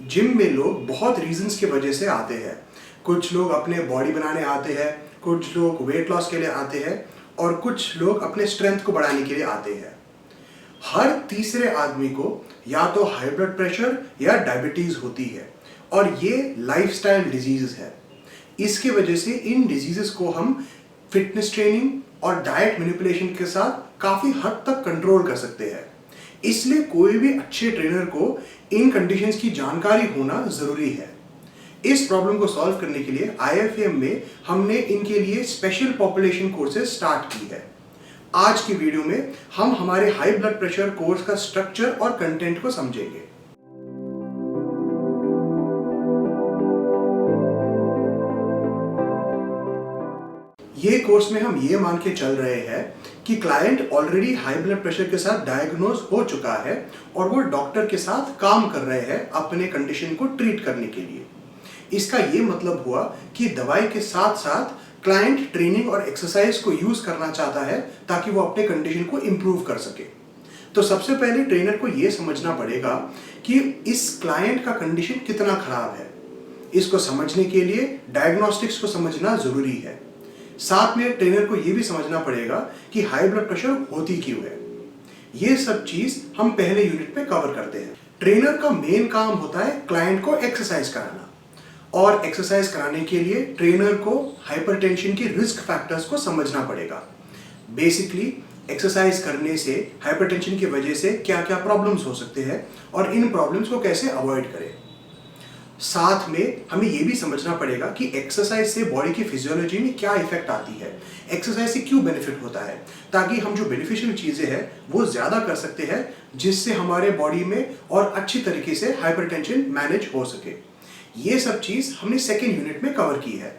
Gym में लोग बहुत रीजंस की वजह से आते हैं। कुछ लोग अपने बॉडी बनाने आते हैं, कुछ लोग वेट लॉस के लिए आते हैं और कुछ लोग अपने स्ट्रेंथ को बढ़ाने के लिए आते हैं। हर तीसरे आदमी को या तो हाई ब्लड प्रेशर या डायबिटीज होती है और ये लाइफस्टाइल डिजीज है। इसकी वजह से इन डिजीजेस को हम फिटनेस ट्रेनिंग और डाइट मैनिपुलेशन के साथ काफी हद तक कंट्रोल कर सकते हैं। इसलिए कोई भी अच्छे ट्रेनर को इन कंडीशंस की जानकारी होना जरूरी है। इस प्रॉब्लम को सॉल्व करने के लिए IFAM में हमने इनके लिए स्पेशल पॉपुलेशन कोर्सेज स्टार्ट की है। आज की वीडियो में हम हमारे हाई ब्लड प्रेशर कोर्स का स्ट्रक्चर और कंटेंट को समझेंगे। ये कोर्स में हम ये मान के चल रहे हैं कि client already high blood pressure के साथ डायग्नोज हो चुका है और वो डॉक्टर के साथ काम कर रहे हैं अपने कंडीशन को ट्रीट करने के लिए। इसका ये मतलब हुआ कि दवाई के साथ साथ क्लाइंट ट्रेनिंग और एक्सरसाइज को यूज करना चाहता है ताकि वो अपने कंडीशन को इंप्रूव कर सके। तो सबसे पहले ट्रेनर को ये समझना पड़ेगा कि इस क्लाइंट का कंडीशन कितना खराब है। इसको समझने के लिए डायग्नोस्टिक्स को समझना जरूरी है। साथ में ट्रेनर को यह भी समझना पड़ेगा कि हाई ब्लड प्रेशर होती क्यों है। ये सब चीज हम पहले यूनिट में कवर करते हैं। ट्रेनर का मेन काम होता है क्लाइंट को एक्सरसाइज कराना और एक्सरसाइज कराने के लिए ट्रेनर को हाइपरटेंशन की रिस्क फैक्टर्स को समझना पड़ेगा। बेसिकली एक्सरसाइज करने से हाइपरटेंशन की वजह से क्या क्या प्रॉब्लम्स हो सकते हैं और इन प्रॉब्लम्स को कैसे अवॉइड करें। साथ में हमें यह भी समझना पड़ेगा कि एक्सरसाइज से बॉडी की फिजियोलॉजी में क्या इफेक्ट आती है, एक्सरसाइज से क्यों बेनिफिट होता है, ताकि हम जो बेनिफिशियल चीजें हैं वो ज्यादा कर सकते हैं जिससे हमारे बॉडी में और अच्छी तरीके से हाइपरटेंशन मैनेज हो सके। ये सब चीज हमने सेकेंड यूनिट में कवर की है।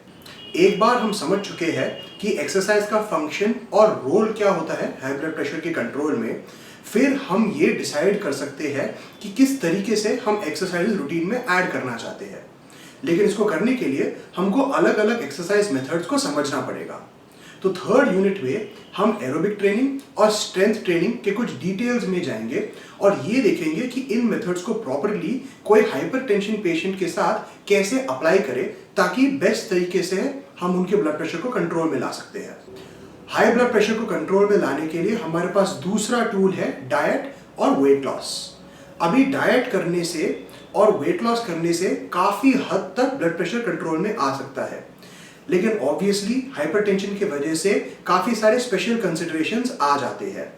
एक बार हम समझ चुके हैं कि एक्सरसाइज का फंक्शन और रोल क्या होता है हाई ब्लड प्रेशर के कंट्रोल में, फिर हम ये डिसाइड कर सकते हैं कि किस तरीके से हम एक्सरसाइज रूटीन में ऐड करना चाहते हैं। लेकिन इसको करने के लिए हमको अलग अलग एक्सरसाइज मेथड्स को समझना पड़ेगा। तो थर्ड यूनिट में हम एरोबिक ट्रेनिंग और स्ट्रेंथ ट्रेनिंग के कुछ डिटेल्स में जाएंगे और ये देखेंगे कि इन मेथड्स को प्रॉपरली कोई हाइपरटेंशन पेशेंट के साथ कैसे अप्लाई करें ताकि बेस्ट तरीके से हम उनके ब्लड प्रेशर को कंट्रोल में ला सकते हैं। हाई ब्लड प्रेशर को कंट्रोल में लाने के लिए हमारे पास दूसरा टूल है डाइट और वेट लॉस। अभी डाइट करने से और वेट लॉस करने से काफी हद तक ब्लड प्रेशर कंट्रोल में आ सकता है, लेकिन ऑब्वियसली हाइपरटेंशन की वजह से काफी सारे स्पेशल कंसिडरेशंस आ जाते हैं।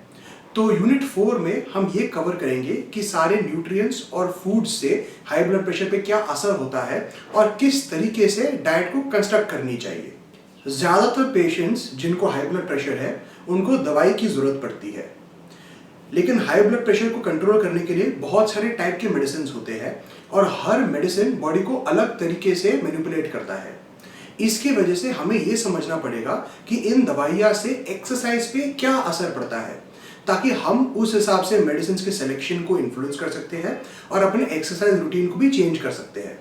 तो यूनिट 4 में हम ये कवर करेंगे कि सारे न्यूट्रिएंट्स और फूड से हाई ब्लड प्रेशर पे क्या असर होता है और किस तरीके से डाइट को कंस्ट्रक्ट करनी चाहिए। ज्यादातर पेशेंट्स जिनको हाई ब्लड प्रेशर है उनको दवाई की जरूरत पड़ती है, लेकिन हाई ब्लड प्रेशर को कंट्रोल करने के लिए बहुत सारे टाइप के मेडिसिन होते हैं और हर मेडिसिन बॉडी को अलग तरीके से मैनिपुलेट करता है। इसकी वजह से हमें यह समझना पड़ेगा कि इन दवाइयां से एक्सरसाइज पे क्या असर पड़ता है, ताकि हम उस हिसाब से मेडिसिन के सिलेक्शन को इन्फ्लुएंस कर सकते हैं और अपने एक्सरसाइज रूटीन को भी चेंज कर सकते हैं।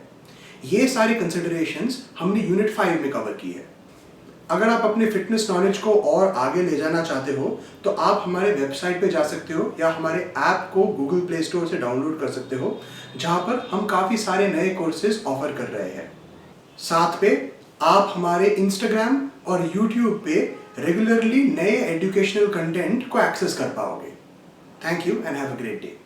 ये सारी कंसिडरेशंस हमने यूनिट 5 में कवर की है। अगर आप अपने फिटनेस नॉलेज को और आगे ले जाना चाहते हो तो आप हमारे वेबसाइट पे जा सकते हो या हमारे ऐप को गूगल प्ले स्टोर से डाउनलोड कर सकते हो, जहां पर हम काफी सारे नए कोर्सेज ऑफर कर रहे हैं। साथ में आप हमारे इंस्टाग्राम और यूट्यूब पे रेगुलरली नए एजुकेशनल कंटेंट को एक्सेस कर पाओगे। Thank you and have a great day.